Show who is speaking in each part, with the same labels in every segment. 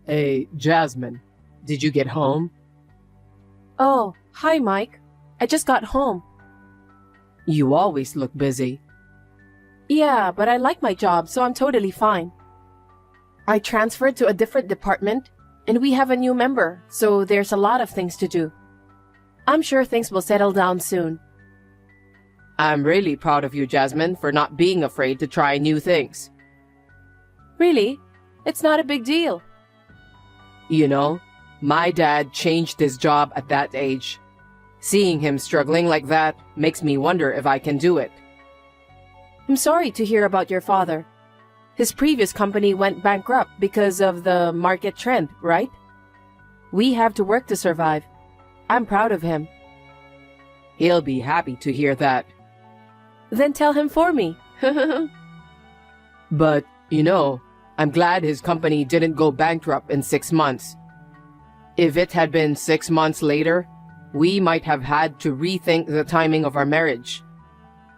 Speaker 1: Hey, Jasmine, did you get home?
Speaker 2: Oh, hi, Mike. I just got home.
Speaker 1: You always look busy.
Speaker 2: Yeah, but I like my job, so I'm totally fine. I transferred to a different department, and we have a new member, so there's a lot of things to do. I'm sure things will settle down soon.
Speaker 1: I'm really proud of you, Jasmine, for not being afraid to try new things.
Speaker 2: Really? It's not a big deal.
Speaker 1: You know, my dad changed his job at that age. Seeing him struggling like that makes me wonder if I can do it.
Speaker 2: I'm sorry to hear about your father. His previous company went bankrupt because of the market trend, right? We have to work to survive. I'm proud of him.
Speaker 1: He'll be happy to hear that.
Speaker 2: Then tell him for me.
Speaker 1: But, you know, I'm glad his company didn't go bankrupt in 6 months. If it had been 6 months later, we might have had to rethink the timing of our marriage.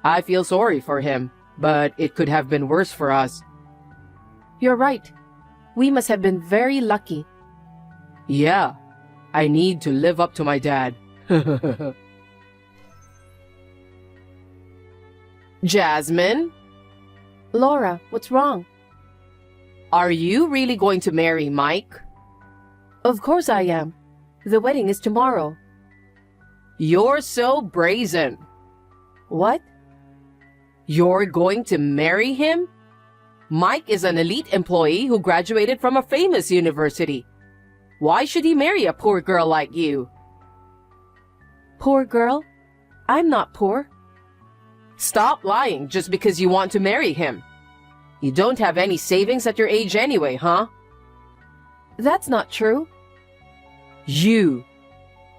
Speaker 1: I feel sorry for him, but it could have been worse for us.
Speaker 2: You're right. We must have been very lucky.
Speaker 1: Yeah, I need to live up to my dad. Jasmine?
Speaker 2: Laura, what's wrong?
Speaker 1: Are you really going to marry Mike?
Speaker 2: Of course I am. The wedding is tomorrow.
Speaker 1: You're so brazen.
Speaker 2: What?
Speaker 1: You're going to marry him? Mike is an elite employee who graduated from a famous university. Why should he marry a poor girl like you?
Speaker 2: Poor girl? I'm not poor.
Speaker 1: Stop lying just because you want to marry him. You don't have any savings at your age anyway, huh?
Speaker 2: That's not true.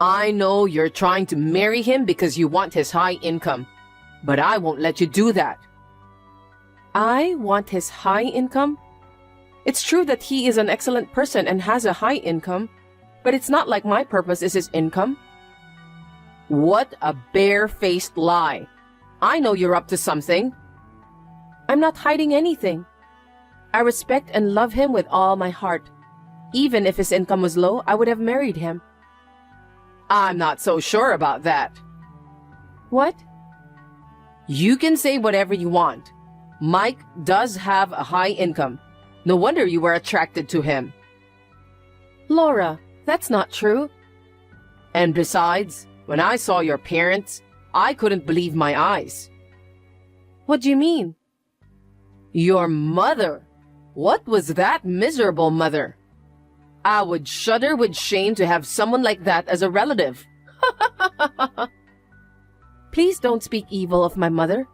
Speaker 1: I know you're trying to marry him because you want his high income, but I won't let you do that.
Speaker 2: I want his high income? It's true that he is an excellent person and has a high income, but it's not like my purpose is his income.
Speaker 1: What a bare-faced lie. I know you're up to something.
Speaker 2: I'm not hiding anything. I respect and love him with all my heart. Even if his income was low, I would have married him.
Speaker 1: I'm not so sure about that.
Speaker 2: What?
Speaker 1: You can say whatever you want. Mike does have a high income. No wonder you were attracted to him.
Speaker 2: Laura, that's not true.
Speaker 1: And besides, when I saw your parents, I couldn't believe my eyes.
Speaker 2: What do you mean?
Speaker 1: Your mother. What was that miserable mother? I would shudder with shame to have someone like that as a relative.
Speaker 2: Please don't speak evil of my mother.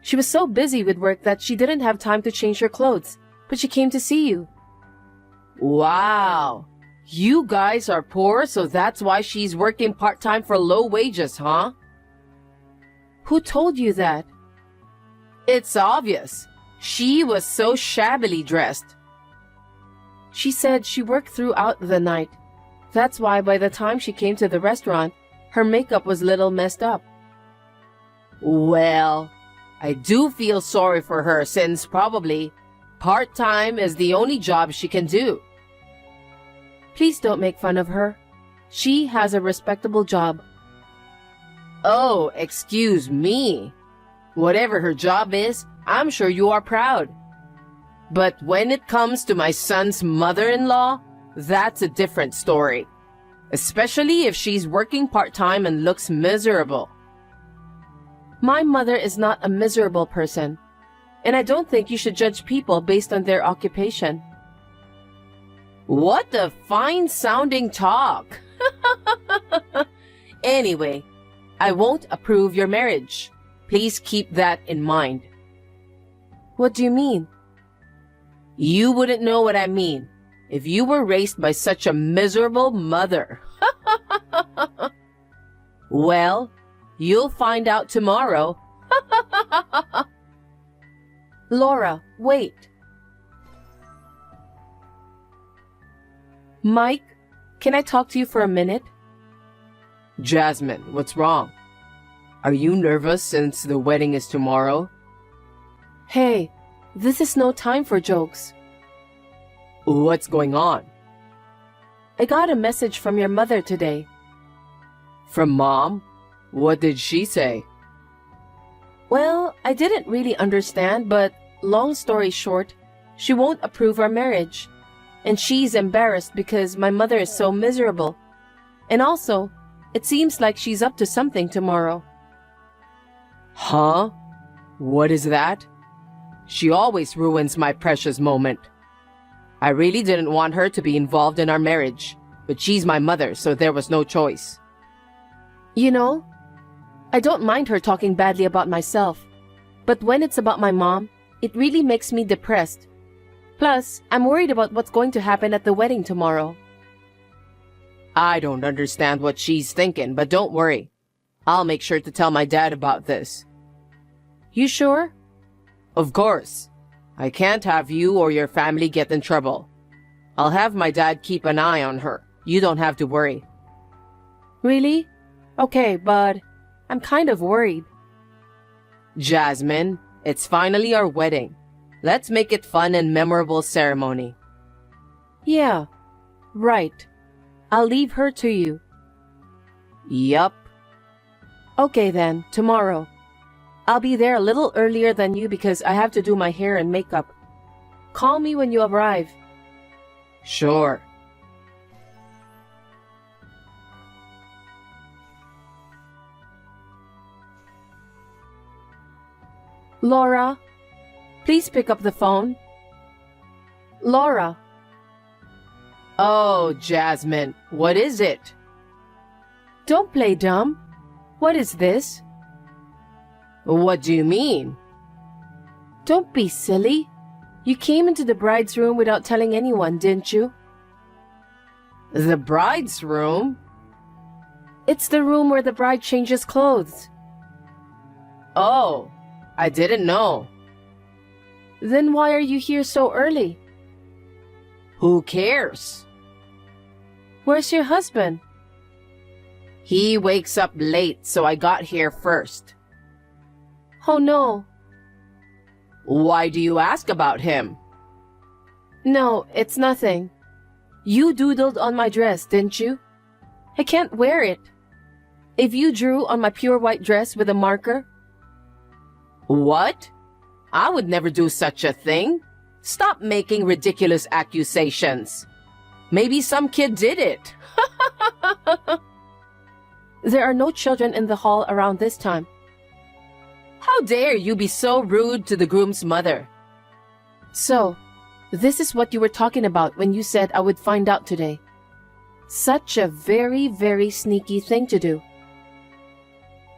Speaker 2: She was so busy with work that she didn't have time to change her clothes, but she came to see you.
Speaker 1: Wow. You guys are poor, so that's why she's working part-time for low wages, huh?
Speaker 2: Who told you that?
Speaker 1: It's obvious. She was so shabbily dressed.
Speaker 2: She said she worked throughout the night. That's why by the time she came to the restaurant, her makeup was a little messed up.
Speaker 1: Well, I do feel sorry for her since probably part-time is the only job she can do.
Speaker 2: Please don't make fun of her. She has a respectable job.
Speaker 1: Oh, excuse me. Whatever her job is, I'm sure you are proud. But when it comes to my son's mother-in-law, that's a different story. Especially if she's working part-time and looks miserable.
Speaker 2: My mother is not a miserable person, and I don't think you should judge people based on their occupation.
Speaker 1: What a fine-sounding talk. Anyway, I won't approve your marriage. Please keep that in mind.
Speaker 2: What do you mean?
Speaker 1: You wouldn't know what I mean if you were raised by such a miserable mother. Well, you'll find out tomorrow.
Speaker 2: Laura, wait. Mike, can I talk to you for a minute?
Speaker 1: Jasmine, what's wrong? Are you nervous since the wedding is tomorrow?
Speaker 2: Hey, this is no time for jokes.
Speaker 1: What's going on?
Speaker 2: I got a message from your mother today.
Speaker 1: From Mom? What did she say?
Speaker 2: Well, I didn't really understand, but long story short, she won't approve our marriage. And she's embarrassed because my mother is so miserable. And also, it seems like she's up to something tomorrow.
Speaker 1: Huh? What is that? She always ruins my precious moment. I really didn't want her to be involved in our marriage, but she's my mother, so there was no choice.
Speaker 2: You know, I don't mind her talking badly about myself, but when it's about my mom, it really makes me depressed. Plus, I'm worried about what's going to happen at the wedding tomorrow.
Speaker 1: I don't understand what she's thinking, but don't worry. I'll make sure to tell my dad about this.
Speaker 2: You sure?
Speaker 1: Of course. I can't have you or your family get in trouble. I'll have my dad keep an eye on her. You don't have to worry.
Speaker 2: Really? Okay, but I'm kind of worried.
Speaker 1: Jasmine, it's finally our wedding. Let's make it fun and memorable ceremony.
Speaker 2: Yeah, right. I'll leave her to you.
Speaker 1: Yup.
Speaker 2: Okay then, tomorrow. I'll be there a little earlier than you because I have to do my hair and makeup. Call me when you arrive.
Speaker 1: Sure.
Speaker 2: Laura, please pick up the phone. Laura.
Speaker 1: Oh, Jasmine, what is it?
Speaker 2: Don't play dumb. What is this?
Speaker 1: What do you mean?
Speaker 2: Don't be silly. You came into the bride's room without telling anyone, didn't you?
Speaker 1: The bride's room?
Speaker 2: It's the room where the bride changes clothes.
Speaker 1: Oh, I didn't know.
Speaker 2: Then why are you here so early?
Speaker 1: Who cares?
Speaker 2: Where's your husband?
Speaker 1: He wakes up late, so I got here first.
Speaker 2: Oh no.
Speaker 1: Why do you ask about him?
Speaker 2: No, it's nothing. You doodled on my dress, didn't you? I can't wear it. If you drew on my pure white dress with a marker.
Speaker 1: What? I would never do such a thing. Stop making ridiculous accusations. Maybe some kid did it.
Speaker 2: There are no children in the hall around this time.
Speaker 1: How dare you be so rude to the groom's mother?
Speaker 2: So, this is what you were talking about when you said I would find out today. Such a very, very sneaky thing to do.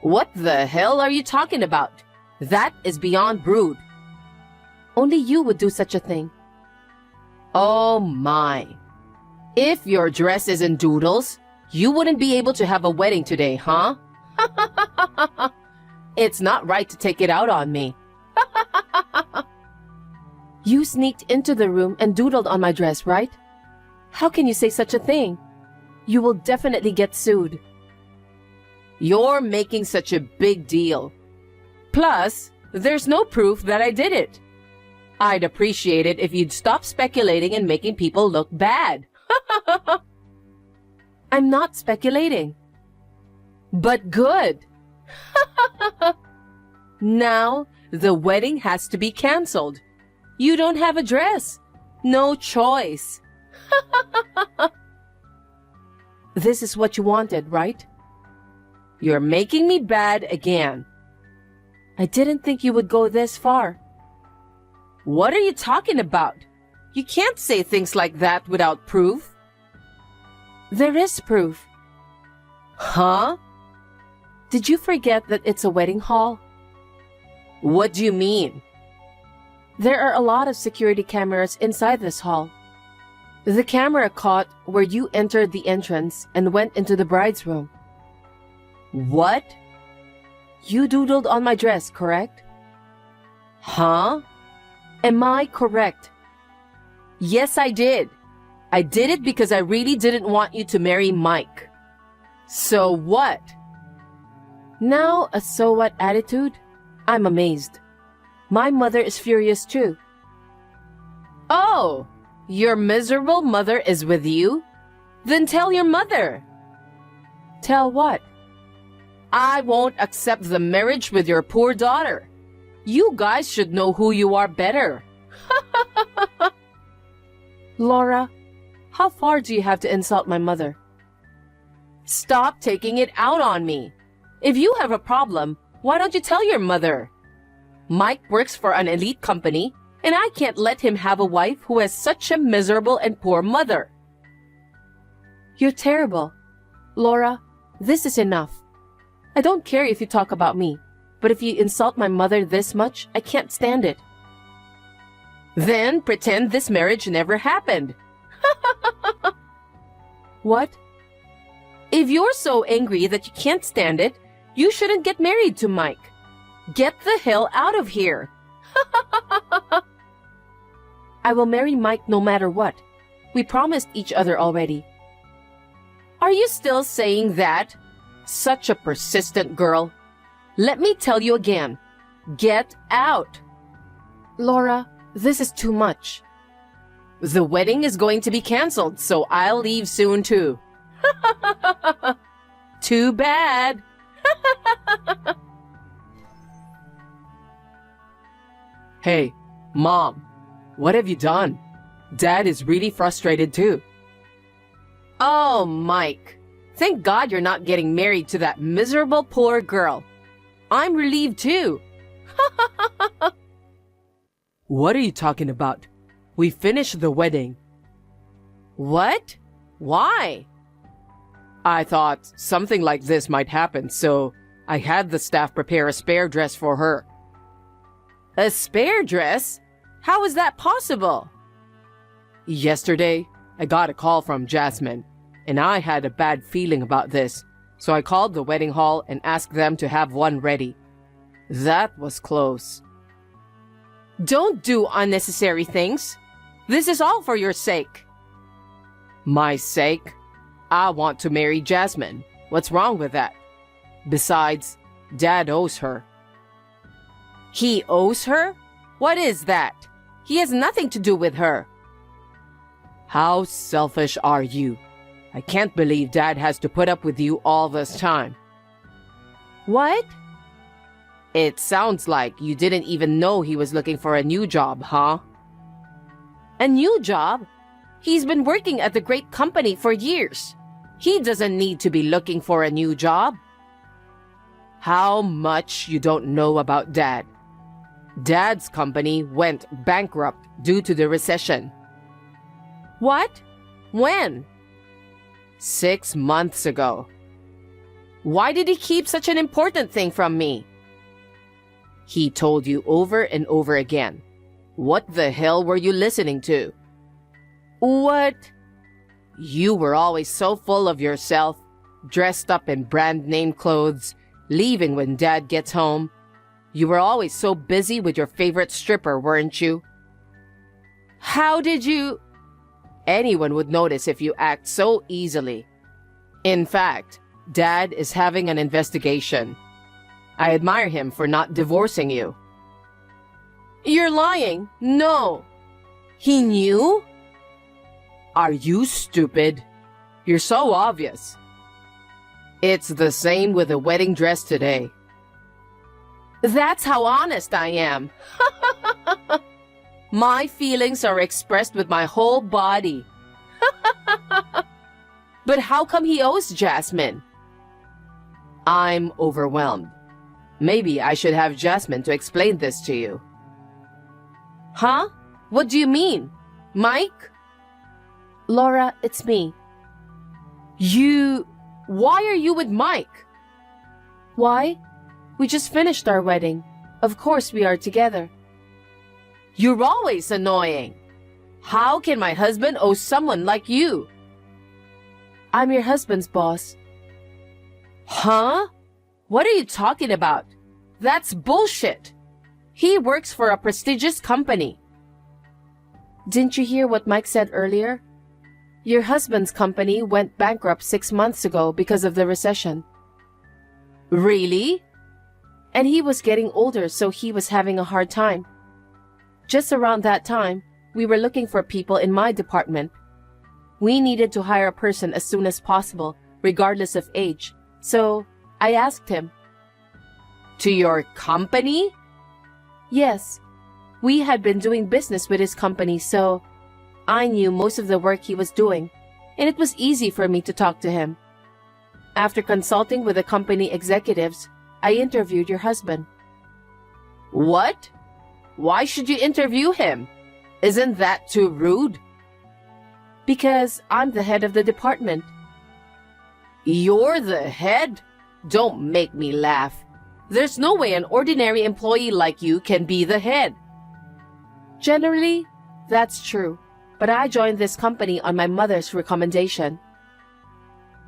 Speaker 1: What the hell are you talking about? That is beyond rude.
Speaker 2: Only you would do such a thing.
Speaker 1: Oh my. If your dress is in doodles, you wouldn't be able to have a wedding today, huh? It's not right to take it out on me.
Speaker 2: You sneaked into the room and doodled on my dress, right? How can you say such a thing? You will definitely get sued.
Speaker 1: You're making such a big deal. Plus, there's no proof that I did it. I'd appreciate it if you'd stop speculating and making people look bad.
Speaker 2: I'm not speculating.
Speaker 1: But good. Now, the wedding has to be canceled. You don't have a dress. No choice.
Speaker 2: This is what you wanted, right?
Speaker 1: You're making me bad again.
Speaker 2: I didn't think you would go this far.
Speaker 1: What are you talking about? You can't say things like that without proof.
Speaker 2: There is proof.
Speaker 1: Huh?
Speaker 2: Did you forget that it's a wedding hall?
Speaker 1: What do you mean?
Speaker 2: There are a lot of security cameras inside this hall. The camera caught where you entered the entrance and went into the bride's room.
Speaker 1: What?
Speaker 2: You doodled on my dress, correct?
Speaker 1: Huh?
Speaker 2: Am I correct?
Speaker 1: Yes, I did. I did it because I really didn't want you to marry Mike. So what?
Speaker 2: Now a so what attitude? I'm amazed. My mother is furious too.
Speaker 1: Oh, your miserable mother is with you? Then tell your mother.
Speaker 2: Tell what?
Speaker 1: I won't accept the marriage with your poor daughter. You guys should know who you are better.
Speaker 2: Laura, how far do you have to insult my mother?
Speaker 1: Stop taking it out on me. If you have a problem, why don't you tell your mother? Mike works for an elite company, and I can't let him have a wife who has such a miserable and poor mother.
Speaker 2: You're terrible. Laura, this is enough. I don't care if you talk about me, but if you insult my mother this much, I can't stand it.
Speaker 1: Then pretend this marriage never happened.
Speaker 2: What?
Speaker 1: If you're so angry that you can't stand it, you shouldn't get married to Mike. Get the hell out of here.
Speaker 2: I will marry Mike no matter what. We promised each other already.
Speaker 1: Are you still saying that? Such a persistent girl. Let me tell you again. Get out.
Speaker 2: Laura, this is too much.
Speaker 1: The wedding is going to be canceled, so I'll leave soon too. Too bad. Hey, Mom, what have you done? Dad is really frustrated too. Oh, Mike. Thank God you're not getting married to that miserable poor girl. I'm relieved too. What are you talking about? We finished the wedding. What? Why? I thought something like this might happen, so I had the staff prepare a spare dress for her. A spare dress? How is that possible? Yesterday, I got a call from Jasmine, and I had a bad feeling about this, so I called the wedding hall and asked them to have one ready. That was close. Don't do unnecessary things. This is all for your sake. My sake? I want to marry Jasmine. What's wrong with that? Besides, Dad owes her. He owes her? What is that? He has nothing to do with her. How selfish are you? I can't believe Dad has to put up with you all this time. What? It sounds like you didn't even know he was looking for a new job, huh? A new job? He's been working at the great company for years. He doesn't need to be looking for a new job. How much you don't know about Dad. Dad's company went bankrupt due to the recession. What? When? 6 months ago. Why did he keep such an important thing from me? He told you over and over again. What the hell were you listening to? What? You were always so full of yourself, dressed up in brand name clothes, leaving when Dad gets home. You were always so busy with your favorite stripper, weren't you? How did you... Anyone would notice if you act so easily. In fact, Dad is having an investigation. I admire him for not divorcing you. You're lying. No. He knew? Are you stupid? You're so obvious. It's the same with the wedding dress today. That's how honest I am. My feelings are expressed with my whole body. But how come he owes Jasmine? I'm overwhelmed. Maybe I should have Jasmine to explain this to you. Huh? What do you mean? Mike?
Speaker 2: Laura, it's me.
Speaker 1: Why are you with Mike?
Speaker 2: Why? We just finished our wedding. Of course we are together.
Speaker 1: You're always annoying. How can my husband owe someone like you?
Speaker 2: I'm your husband's boss.
Speaker 1: Huh? What are you talking about? That's bullshit. He works for a prestigious company.
Speaker 2: Didn't you hear what Mike said earlier? Your husband's company went bankrupt 6 months ago because of the recession.
Speaker 1: Really?
Speaker 2: And he was getting older, so he was having a hard time. Just around that time, we were looking for people in my department. We needed to hire a person as soon as possible, regardless of age. So I asked him.
Speaker 1: To your company?
Speaker 2: Yes. We had been doing business with his company, so I knew most of the work he was doing, and it was easy for me to talk to him. After consulting with the company executives, I interviewed your husband.
Speaker 1: What? Why should you interview him? Isn't that too rude?
Speaker 2: Because I'm the head of the department.
Speaker 1: You're the head? Don't make me laugh. There's no way an ordinary employee like you can be the head.
Speaker 2: Generally, that's true, but I joined this company on my mother's recommendation.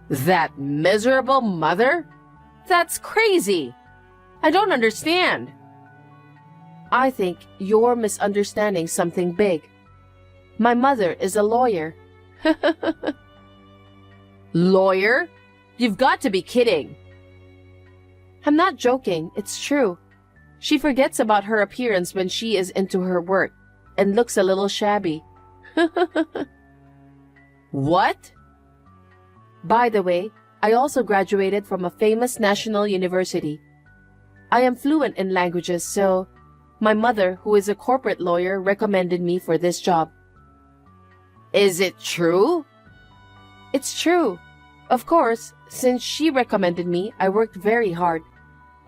Speaker 1: That miserable mother? That's crazy. I don't understand.
Speaker 2: I think you're misunderstanding something big. My mother is a lawyer.
Speaker 1: Lawyer? You've got to be kidding.
Speaker 2: I'm not joking, it's true. She forgets about her appearance when she is into her work and looks a little shabby.
Speaker 1: What?
Speaker 2: By the way, I also graduated from a famous national university. I am fluent in languages, so my mother, who is a corporate lawyer, recommended me for this job.
Speaker 1: Is it true?
Speaker 2: It's true. Of course, since she recommended me, I worked very hard.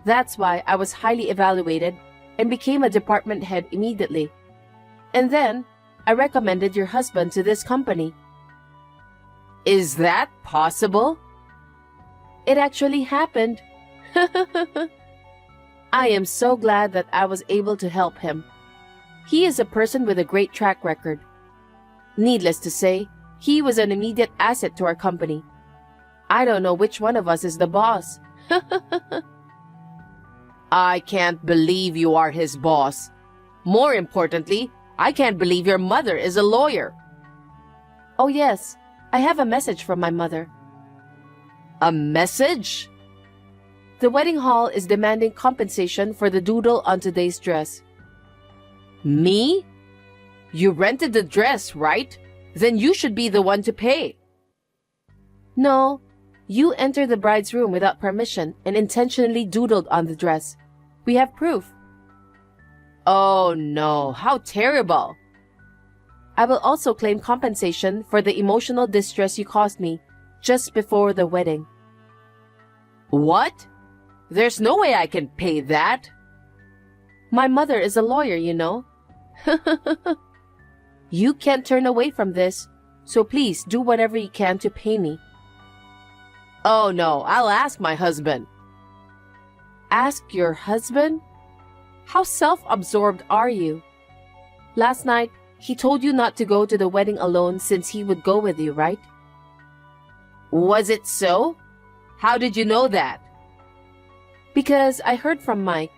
Speaker 2: That's why I was highly evaluated and became a department head immediately. And then, I recommended your husband to this company.
Speaker 1: Is that possible?
Speaker 2: It actually happened. I am so glad that I was able to help him. He is a person with a great track record. Needless to say, he was an immediate asset to our company. I don't know which one of us is the boss.
Speaker 1: I can't believe you are his boss. More importantly, I can't believe your mother is a lawyer.
Speaker 2: Oh yes, I have a message from my mother.
Speaker 1: A message?
Speaker 2: The wedding hall is demanding compensation for the doodle on today's dress.
Speaker 1: Me? You rented the dress, right? Then you should be the one to pay.
Speaker 2: No, you entered the bride's room without permission and intentionally doodled on the dress. We have proof.
Speaker 1: Oh no, how terrible.
Speaker 2: I will also claim compensation for the emotional distress you caused me just before the wedding.
Speaker 1: What? There's no way I can pay that.
Speaker 2: My mother is a lawyer, you know. You can't turn away from this, so please do whatever you can to pay me.
Speaker 1: Oh no, I'll ask my husband.
Speaker 2: Ask your husband? How self-absorbed are you? Last night, he told you not to go to the wedding alone since he would go with you, right?
Speaker 1: Was it so? How did you know that?
Speaker 2: Because I heard from Mike.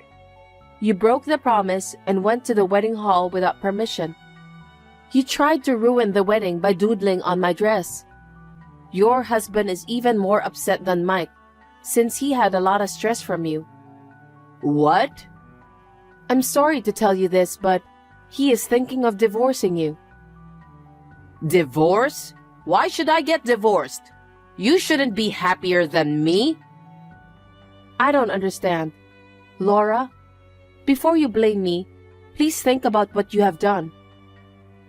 Speaker 2: You broke the promise and went to the wedding hall without permission. You tried to ruin the wedding by doodling on my dress. Your husband is even more upset than Mike, since he had a lot of stress from you.
Speaker 1: What?
Speaker 2: I'm sorry to tell you this, but he is thinking of divorcing you.
Speaker 1: Divorce? Why should I get divorced? You shouldn't be happier than me.
Speaker 2: I don't understand. Laura, before you blame me, please think about what you have done.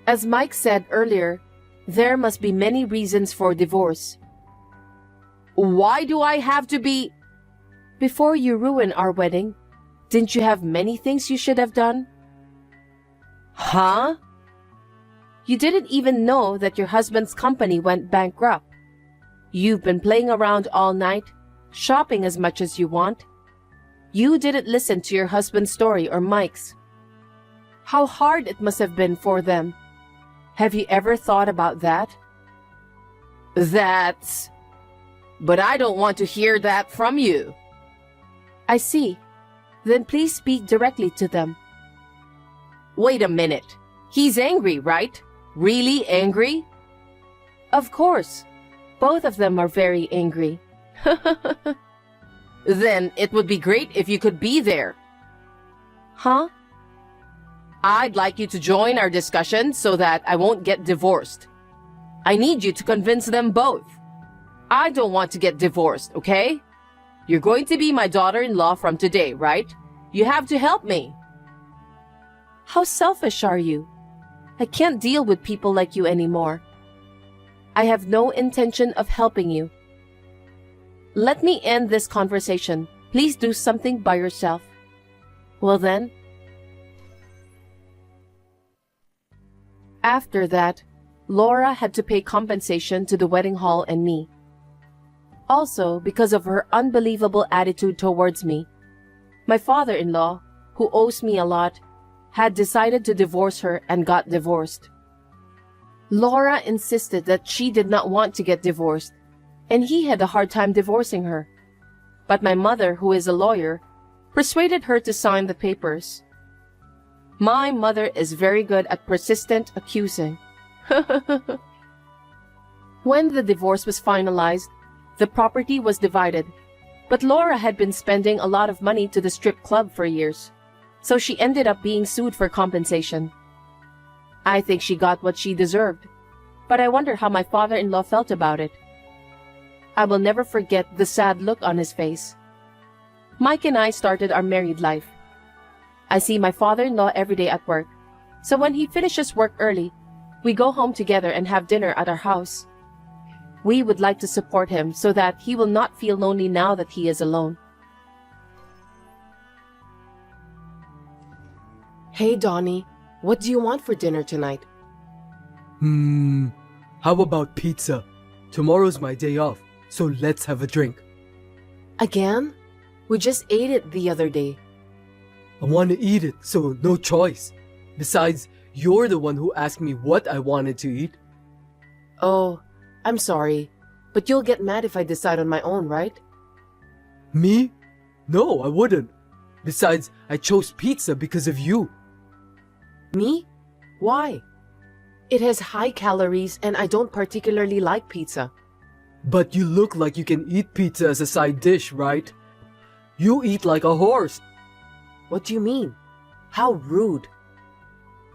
Speaker 2: As Mike said earlier, there must be many reasons for divorce.
Speaker 1: Why do I have to be...
Speaker 2: Before you ruin our wedding, didn't you have many things you should have done?
Speaker 1: Huh?
Speaker 2: You didn't even know that your husband's company went bankrupt. You've been playing around all night, shopping as much as you want. You didn't listen to your husband's story or Mike's. How hard it must have been for them. Have you ever thought about that?
Speaker 1: That's... But I don't want to hear that from you.
Speaker 2: I see. Then please speak directly to them.
Speaker 1: Wait a minute. He's angry, right? Really angry?
Speaker 2: Of course. Both of them are very angry.
Speaker 1: Then it would be great if you could be there.
Speaker 2: Huh?
Speaker 1: I'd like you to join our discussion so that I won't get divorced. I need you to convince them both. I don't want to get divorced, okay? You're going to be my daughter-in-law from today, right? You have to help me.
Speaker 2: How selfish are you? I can't deal with people like you anymore. I have no intention of helping you. Let me end this conversation. Please do something by yourself. Well then. After that, Laura had to pay compensation to the wedding hall and me. Also, because of her unbelievable attitude towards me, my father-in-law, who owes me a lot, had decided to divorce her and got divorced. Laura insisted that she did not want to get divorced, and he had a hard time divorcing her. But my mother, who is a lawyer, persuaded her to sign the papers. My mother is very good at persistent accusing. When the divorce was finalized, the property was divided, but Laura had been spending a lot of money to the strip club for years, so she ended up being sued for compensation. I think she got what she deserved, but I wonder how my father-in-law felt about it. I will never forget the sad look on his face. Mike and I started our married life. I see my father-in-law every day at work, so when he finishes work early, we go home together and have dinner at our house. We would like to support him so that he will not feel lonely now that he is alone. Hey, Donnie, what do you want for dinner tonight?
Speaker 3: How about pizza? Tomorrow's my day off, so let's have a drink.
Speaker 2: Again? We just ate it the other day.
Speaker 3: I want to eat it, so no choice. Besides, you're the one who asked me what I wanted to eat.
Speaker 2: Oh, I'm sorry, but you'll get mad if I decide on my own, right?
Speaker 3: Me? No, I wouldn't. Besides, I chose pizza because of you.
Speaker 2: Me? Why? It has high calories and I don't particularly like pizza.
Speaker 3: But you look like you can eat pizza as a side dish, right? You eat like a horse.
Speaker 2: What do you mean? How rude.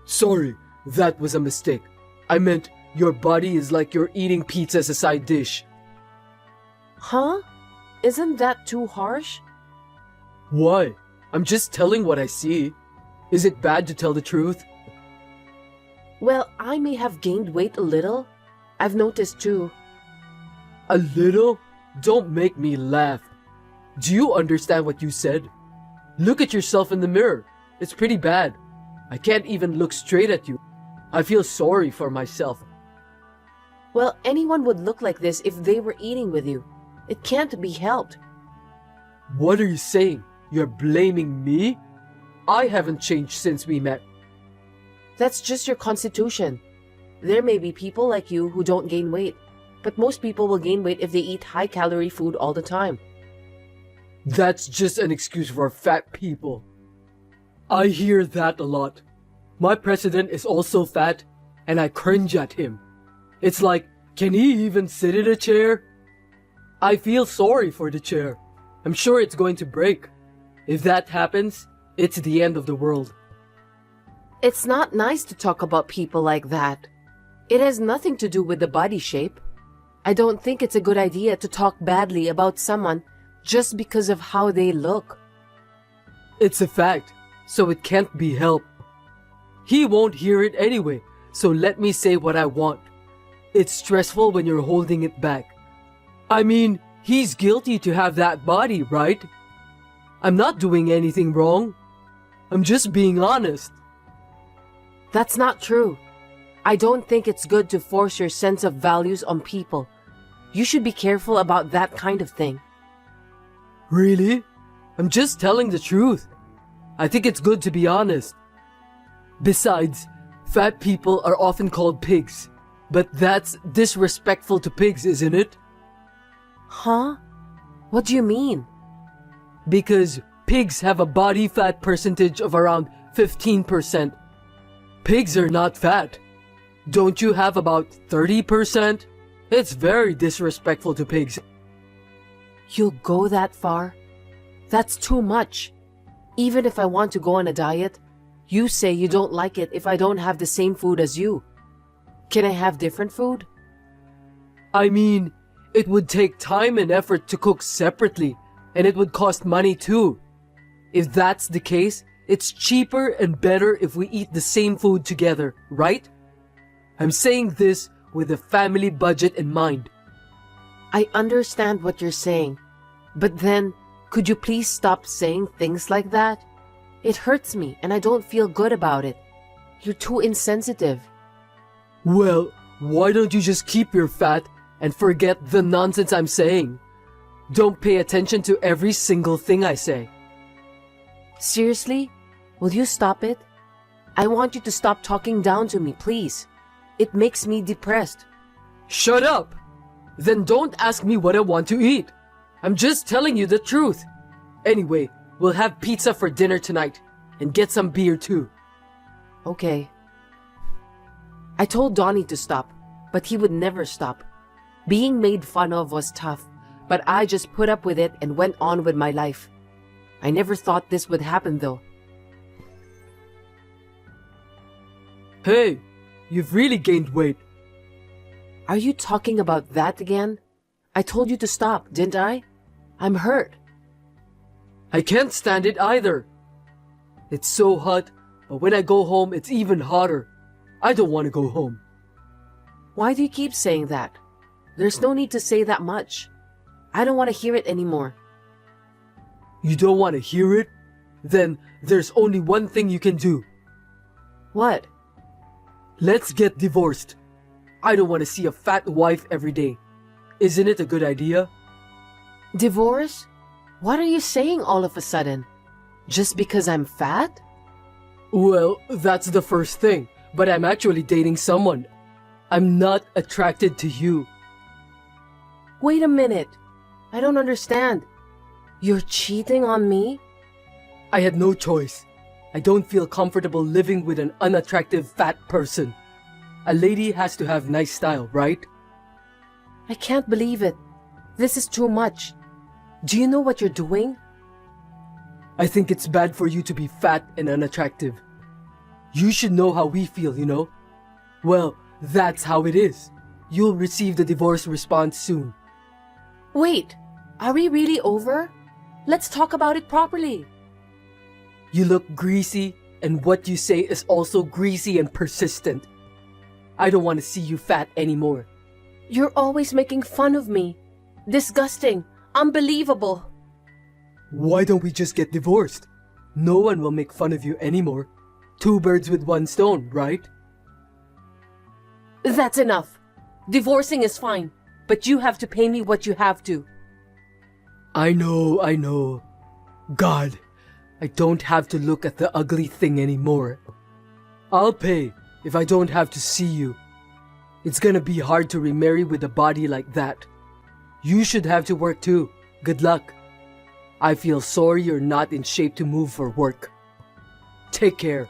Speaker 3: Sorry, that was a mistake. I meant your body is like you're eating pizza as a side dish.
Speaker 2: Huh? Isn't that too harsh?
Speaker 3: Why? I'm just telling what I see. Is it bad to tell the truth?
Speaker 2: Well, I may have gained weight a little. I've noticed too.
Speaker 3: A little? Don't make me laugh. Do you understand what you said? Look at yourself in the mirror. It's pretty bad. I can't even look straight at you. I feel sorry for myself.
Speaker 2: Well, anyone would look like this if they were eating with you. It can't be helped.
Speaker 3: What are you saying? You're blaming me? I haven't changed since we met.
Speaker 2: That's just your constitution. There may be people like you who don't gain weight, but most people will gain weight if they eat high-calorie food all the time.
Speaker 3: That's just an excuse for fat people. I hear that a lot. My president is also fat, and I cringe at him. It's like, can he even sit in a chair? I feel sorry for the chair. I'm sure it's going to break. If that happens, it's the end of the world.
Speaker 2: It's not nice to talk about people like that. It has nothing to do with the body shape. I don't think it's a good idea to talk badly about someone just because of how they look.
Speaker 3: It's a fact, so it can't be helped. He won't hear it anyway, so let me say what I want. It's stressful when you're holding it back. I mean, he's guilty to have that body, right? I'm not doing anything wrong. I'm just being honest.
Speaker 2: That's not true. I don't think it's good to force your sense of values on people. You should be careful about that kind of thing.
Speaker 3: Really? I'm just telling the truth. I think it's good to be honest. Besides, fat people are often called pigs. But that's disrespectful to pigs, isn't it?
Speaker 2: Huh? What do you mean?
Speaker 3: Because pigs have a body fat percentage of around 15%. Pigs are not fat. Don't you have about 30%? It's very disrespectful to pigs.
Speaker 2: You'll go that far? That's too much. Even if I want to go on a diet, you say you don't like it if I don't have the same food as you. Can I have different food?
Speaker 3: I mean, it would take time and effort to cook separately, and it would cost money too. If that's the case, it's cheaper and better if we eat the same food together, right? I'm saying this with a family budget in mind.
Speaker 2: I understand what you're saying, but then, could you please stop saying things like that? It hurts me and I don't feel good about it. You're too insensitive.
Speaker 3: Well, why don't you just keep your fat and forget the nonsense I'm saying? Don't pay attention to every single thing I say.
Speaker 2: Seriously? Will you stop it? I want you to stop talking down to me, please. It makes me depressed.
Speaker 3: Shut up! Then don't ask me what I want to eat. I'm just telling you the truth. Anyway, we'll have pizza for dinner tonight and get some beer too.
Speaker 2: Okay. I told Donnie to stop, but he would never stop. Being made fun of was tough, but I just put up with it and went on with my life. I never thought this would happen though.
Speaker 3: Hey, you've really gained weight.
Speaker 2: Are you talking about that again? I told you to stop, didn't I? I'm hurt.
Speaker 3: I can't stand it either. It's so hot, but when I go home, it's even hotter. I don't want to go home.
Speaker 2: Why do you keep saying that? There's no need to say that much. I don't want to hear it anymore.
Speaker 3: You don't want to hear it? Then there's only one thing you can do.
Speaker 2: What?
Speaker 3: Let's get divorced. I don't want to see a fat wife every day. Isn't it a good idea?
Speaker 2: Divorce? What are you saying all of a sudden? Just because I'm fat?
Speaker 3: Well, that's the first thing, but I'm actually dating someone. I'm not attracted to you.
Speaker 2: Wait a minute. I don't understand. You're cheating on me?
Speaker 3: I had no choice. I don't feel comfortable living with an unattractive fat person. A lady has to have nice style, right?
Speaker 2: I can't believe it. This is too much. Do you know what you're doing?
Speaker 3: I think it's bad for you to be fat and unattractive. You should know how we feel, you know? Well, that's how it is. You'll receive the divorce response soon.
Speaker 2: Wait, are we really over? Let's talk about it properly.
Speaker 3: You look greasy, and what you say is also greasy and persistent. I don't want to see you fat anymore.
Speaker 2: You're always making fun of me. Disgusting. Unbelievable.
Speaker 3: Why don't we just get divorced? No one will make fun of you anymore. 2 birds with 1 stone, right?
Speaker 2: That's enough. Divorcing is fine, but you have to pay me what you have to.
Speaker 3: I know. God, I don't have to look at the ugly thing anymore. I'll pay if I don't have to see you. It's gonna be hard to remarry with a body like that. You should have to work too. Good luck. I feel sorry you're not in shape to move for work. Take care.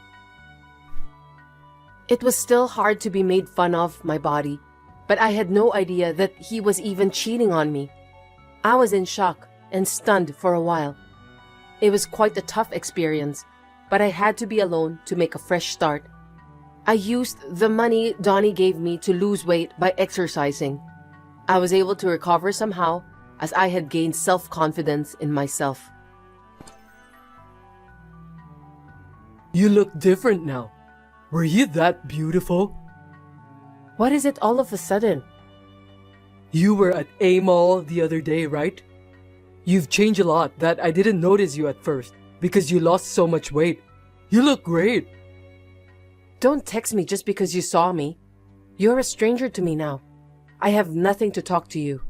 Speaker 2: It was still hard to be made fun of my body, but I had no idea that he was even cheating on me. I was in shock and stunned for a while. It was quite a tough experience, but I had to be alone to make a fresh start. I used the money Donnie gave me to lose weight by exercising. I was able to recover somehow as I had gained self-confidence in myself.
Speaker 3: You look different now. Were you that beautiful?
Speaker 2: What is it all of a sudden?
Speaker 3: You were at A Mall the other day, right? You've changed a lot that I didn't notice you at first because you lost so much weight. You look great.
Speaker 2: Don't text me just because you saw me. You're a stranger to me now. I have nothing to talk to you.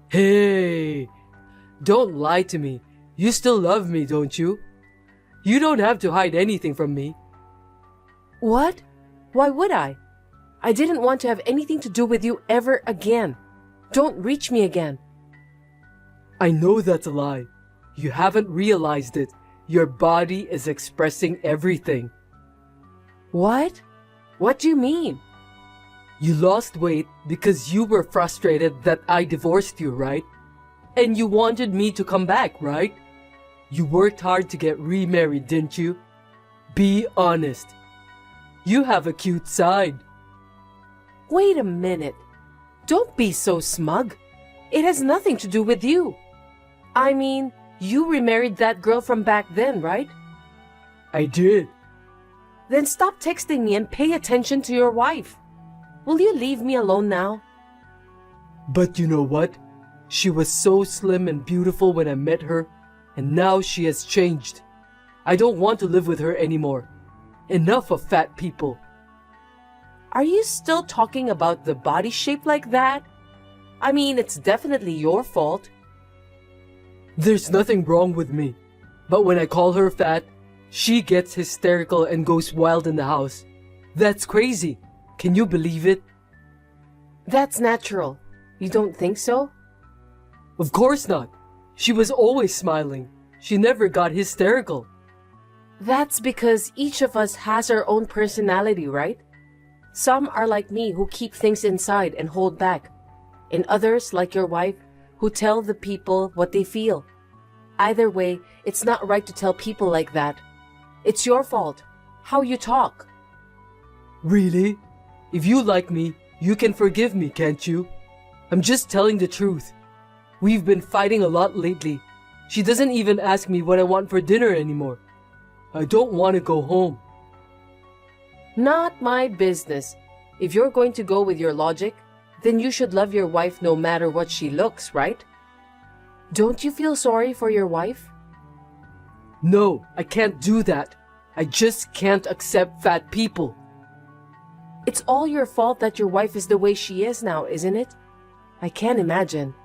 Speaker 3: Hey, don't lie to me. You still love me, don't you? You don't have to hide anything from me.
Speaker 2: What? Why would I? I didn't want to have anything to do with you ever again. Don't reach me again.
Speaker 3: I know that's a lie. You haven't realized it. Your body is expressing everything.
Speaker 2: What? What do you mean?
Speaker 3: You lost weight because you were frustrated that I divorced you, right? And you wanted me to come back, right? You worked hard to get remarried, didn't you? Be honest. You have a cute side.
Speaker 2: Wait a minute. Don't be so smug. It has nothing to do with you. I mean, you remarried that girl from back then, right?
Speaker 3: I did.
Speaker 2: Then stop texting me and pay attention to your wife. Will you leave me alone now?
Speaker 3: But you know what? She was so slim and beautiful when I met her, and now she has changed. I don't want to live with her anymore. Enough of fat people.
Speaker 2: Are you still talking about the body shape like that? I mean, it's definitely your fault.
Speaker 3: There's nothing wrong with me. But when I call her fat, she gets hysterical and goes wild in the house. That's crazy. Can you believe it?
Speaker 2: That's natural. You don't think so?
Speaker 3: Of course not. She was always smiling. She never got hysterical.
Speaker 2: That's because each of us has our own personality, right? Some are like me who keep things inside and hold back. And others, like your wife, who tell the people what they feel. Either way, it's not right to tell people like that. It's your fault. How you talk.
Speaker 3: Really? If you like me, you can forgive me, can't you? I'm just telling the truth. We've been fighting a lot lately. She doesn't even ask me what I want for dinner anymore. I don't want to go home.
Speaker 2: Not my business. If you're going to go with your logic, then you should love your wife no matter what she looks, right? Don't you feel sorry for your wife?
Speaker 3: No, I can't do that. I just can't accept fat people.
Speaker 2: It's all your fault that your wife is the way she is now, isn't it? I can't imagine.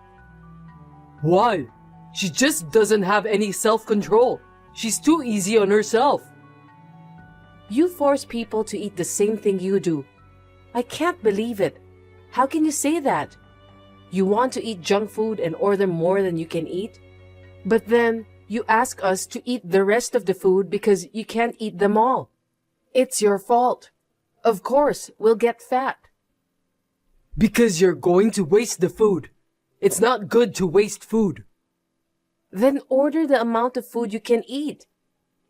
Speaker 3: Why? She just doesn't have any self-control. She's too easy on herself.
Speaker 2: You force people to eat the same thing you do. I can't believe it. How can you say that? You want to eat junk food and order more than you can eat? But then you ask us to eat the rest of the food because you can't eat them all. It's your fault. Of course, we'll get fat.
Speaker 3: Because you're going to waste the food. It's not good to waste food.
Speaker 2: Then order the amount of food you can eat.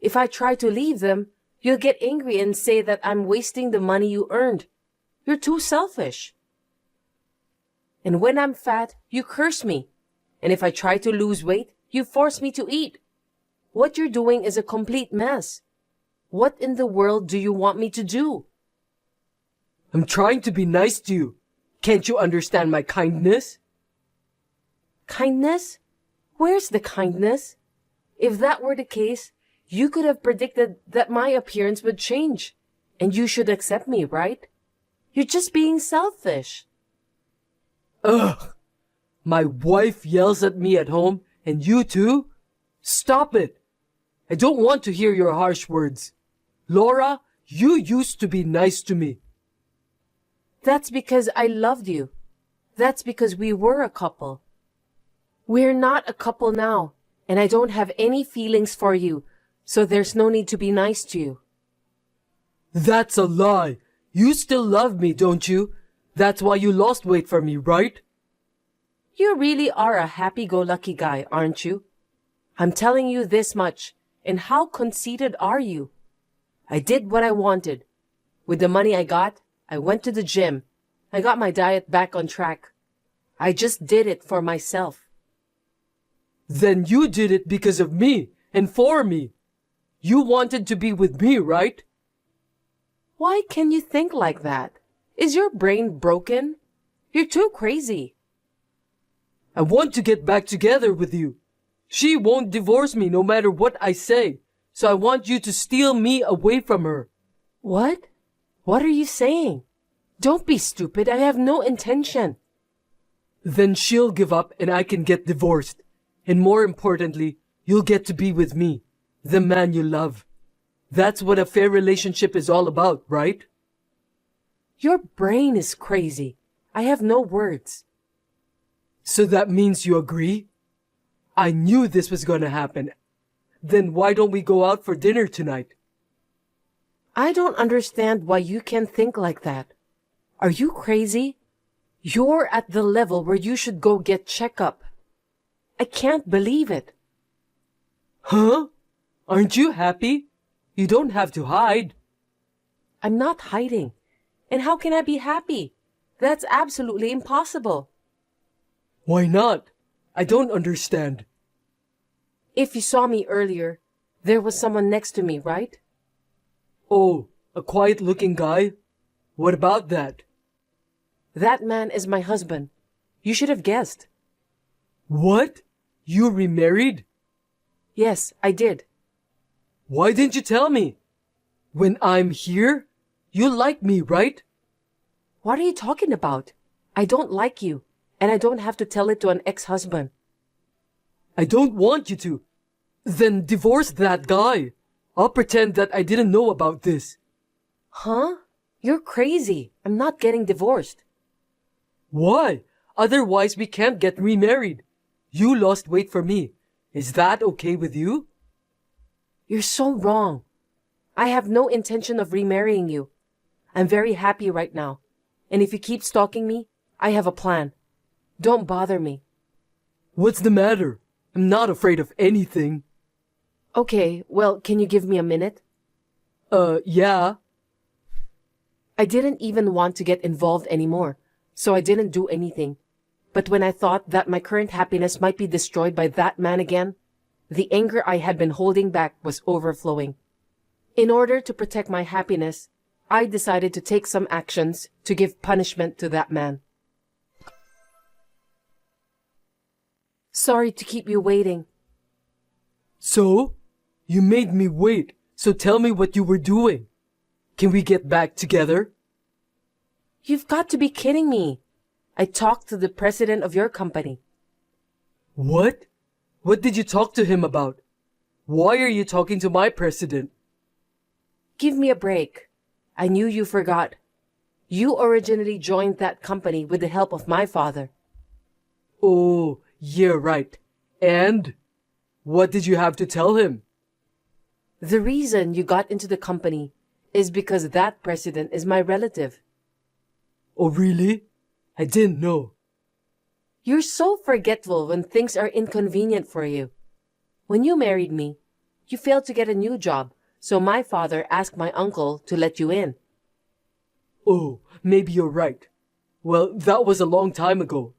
Speaker 2: If I try to leave them, you'll get angry and say that I'm wasting the money you earned. You're too selfish. And when I'm fat, you curse me. And if I try to lose weight, you force me to eat. What you're doing is a complete mess. What in the world do you want me to do?
Speaker 3: I'm trying to be nice to you. Can't you understand my kindness?
Speaker 2: Kindness? Where's the kindness? If that were the case, you could have predicted that my appearance would change. And you should accept me, right? You're just being selfish.
Speaker 3: Ugh! My wife yells at me at home, and you too? Stop it! I don't want to hear your harsh words. Laura, you used to be nice to me.
Speaker 2: That's because I loved you. That's because we were a couple. We're not a couple now, and I don't have any feelings for you, so there's no need to be nice to you.
Speaker 3: That's a lie. You still love me, don't you? That's why you lost weight for me, right?
Speaker 2: You really are a happy-go-lucky guy, aren't you? I'm telling you this much, and how conceited are you? I did what I wanted. With the money I got, I went to the gym. I got my diet back on track. I just did it for myself.
Speaker 3: Then you did it because of me and for me. You wanted to be with me, right?
Speaker 2: Why can you think like that? Is your brain broken? You're too crazy.
Speaker 3: I want to get back together with you. She won't divorce me no matter what I say. So I want you to steal me away from her.
Speaker 2: What? What are you saying? Don't be stupid. I have no intention.
Speaker 3: Then she'll give up and I can get divorced. And more importantly, you'll get to be with me, the man you love. That's what a fair relationship is all about, right?
Speaker 2: Your brain is crazy. I have no words.
Speaker 3: So that means you agree? I knew this was gonna happen. Then why don't we go out for dinner tonight?
Speaker 2: I don't understand why you can think like that. Are you crazy? You're at the level where you should go get checkup. I can't believe it.
Speaker 3: Huh? Aren't you happy? You don't have to hide.
Speaker 2: I'm not hiding. And how can I be happy? That's absolutely impossible.
Speaker 3: Why not? I don't understand.
Speaker 2: If you saw me earlier, there was someone next to me, right?
Speaker 3: Oh, a quiet-looking guy? What about that?
Speaker 2: That man is my husband. You should have guessed.
Speaker 3: What? You remarried?
Speaker 2: Yes, I did.
Speaker 3: Why didn't you tell me? When I'm here, you like me, right?
Speaker 2: What are you talking about? I don't like you, and I don't have to tell it to an ex-husband.
Speaker 3: I don't want you to. Then divorce that guy. I'll pretend that I didn't know about this.
Speaker 2: Huh? You're crazy. I'm not getting divorced.
Speaker 3: Why? Otherwise we can't get remarried. You lost weight for me. Is that okay with you?
Speaker 2: You're so wrong. I have no intention of remarrying you. I'm very happy right now. And if you keep stalking me, I have a plan. Don't bother me.
Speaker 3: What's the matter? I'm not afraid of anything.
Speaker 2: Okay, well, can you give me a minute?
Speaker 3: Yeah.
Speaker 2: I didn't even want to get involved anymore, so I didn't do anything. But when I thought that my current happiness might be destroyed by that man again, the anger I had been holding back was overflowing. In order to protect my happiness, I decided to take some actions to give punishment to that man. Sorry to keep you waiting.
Speaker 3: So? You made me wait, so tell me what you were doing. Can we get back together?
Speaker 2: You've got to be kidding me. I talked to the president of your company.
Speaker 3: What? What did you talk to him about? Why are you talking to my president?
Speaker 2: Give me a break. I knew you forgot. You originally joined that company with the help of my father.
Speaker 3: Oh, yeah, right. And? What did you have to tell him?
Speaker 2: The reason you got into the company is because that president is my relative.
Speaker 3: Oh, really? I didn't know.
Speaker 2: You're so forgetful when things are inconvenient for you. When you married me, you failed to get a new job, so my father asked my uncle to let you in.
Speaker 3: Oh, maybe you're right. Well, that was a long time ago.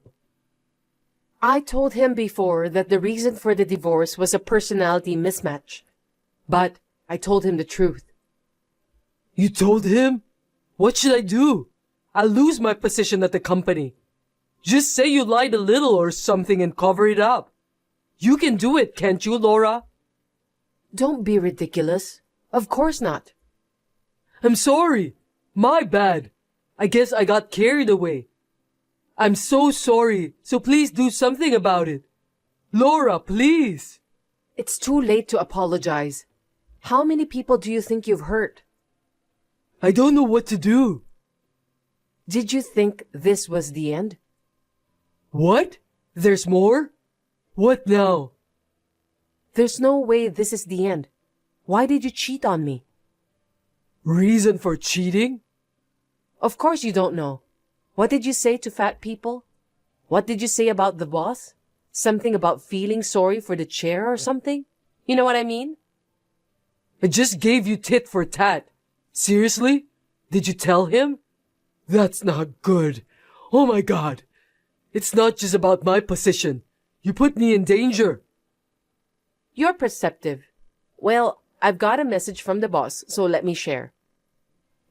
Speaker 2: I told him before that the reason for the divorce was a personality mismatch. But I told him the truth.
Speaker 3: You told him? What should I do? I'll lose my position at the company. Just say you lied a little or something and cover it up. You can do it, can't you, Laura?
Speaker 2: Don't be ridiculous. Of course not.
Speaker 3: I'm sorry. My bad. I guess I got carried away. I'm so sorry, so please do something about it. Laura, please.
Speaker 2: It's too late to apologize. How many people do you think you've hurt?
Speaker 3: I don't know what to do.
Speaker 2: Did you think this was the end?
Speaker 3: What? There's more? What now?
Speaker 2: There's no way this is the end. Why did you cheat on me?
Speaker 3: Reason for cheating?
Speaker 2: Of course you don't know. What did you say to fat people? What did you say about the boss? Something about feeling sorry for the chair or something? You know what I mean?
Speaker 3: I just gave you tit for tat. Seriously? Did you tell him? That's not good. Oh my God. It's not just about my position. You put me in danger.
Speaker 2: You're perceptive. Well, I've got a message from the boss, so let me share.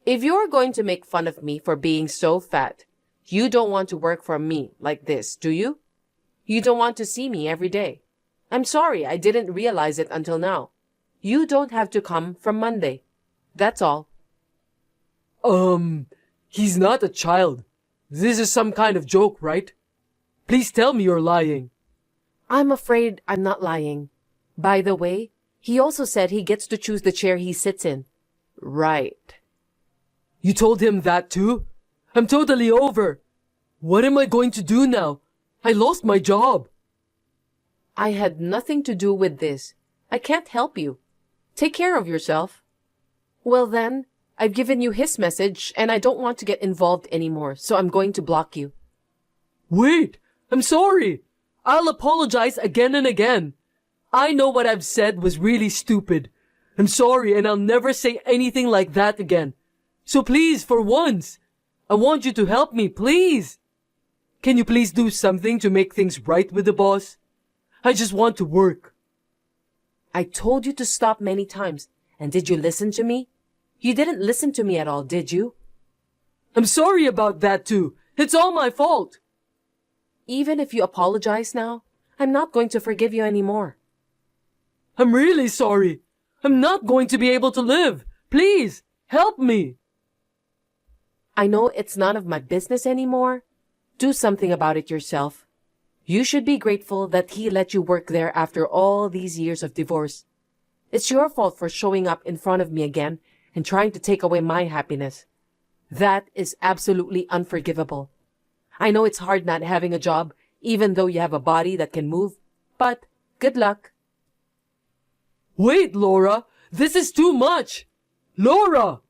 Speaker 2: If you're going to make fun of me for being so fat, you don't want to work for me like this, do you? You don't want to see me every day. I'm sorry, I didn't realize it until now. You don't have to come from Monday. That's all.
Speaker 3: He's not a child. This is some kind of joke, right? Please tell me you're lying.
Speaker 2: I'm afraid I'm not lying. By the way, he also said he gets to choose the chair he sits in. Right.
Speaker 3: You told him that too? I'm totally over. What am I going to do now? I lost my job.
Speaker 2: I had nothing to do with this. I can't help you. Take care of yourself. Well then, I've given you his message and I don't want to get involved anymore, so I'm going to block you.
Speaker 3: Wait, I'm sorry. I'll apologize again and again. I know what I've said was really stupid. I'm sorry and I'll never say anything like that again. So please, for once, I want you to help me, please. Can you please do something to make things right with the boss? I just want to work.
Speaker 2: I told you to stop many times. And did you listen to me? You didn't listen to me at all, did you?
Speaker 3: I'm sorry about that too. It's all my fault.
Speaker 2: Even if you apologize now, I'm not going to forgive you anymore.
Speaker 3: I'm really sorry. I'm not going to be able to live. Please, help me.
Speaker 2: I know it's none of my business anymore. Do something about it yourself. You should be grateful that he let you work there after all these years of divorce. It's your fault for showing up in front of me again and trying to take away my happiness. That is absolutely unforgivable. I know it's hard not having a job, even though you have a body that can move, but good luck.
Speaker 3: Wait, Laura, this is too much. Laura!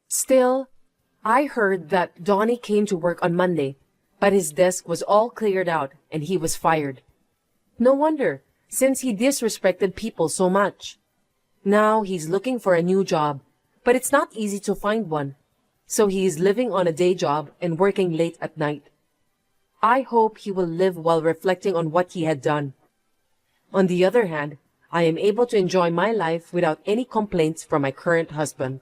Speaker 2: Still, I heard that Donnie came to work on Monday, but his desk was all cleared out and he was fired. No wonder, since he disrespected people so much. Now he's looking for a new job, but it's not easy to find one. So he is living on a day job and working late at night. I hope he will live while reflecting on what he had done. On the other hand, I am able to enjoy my life without any complaints from my current husband.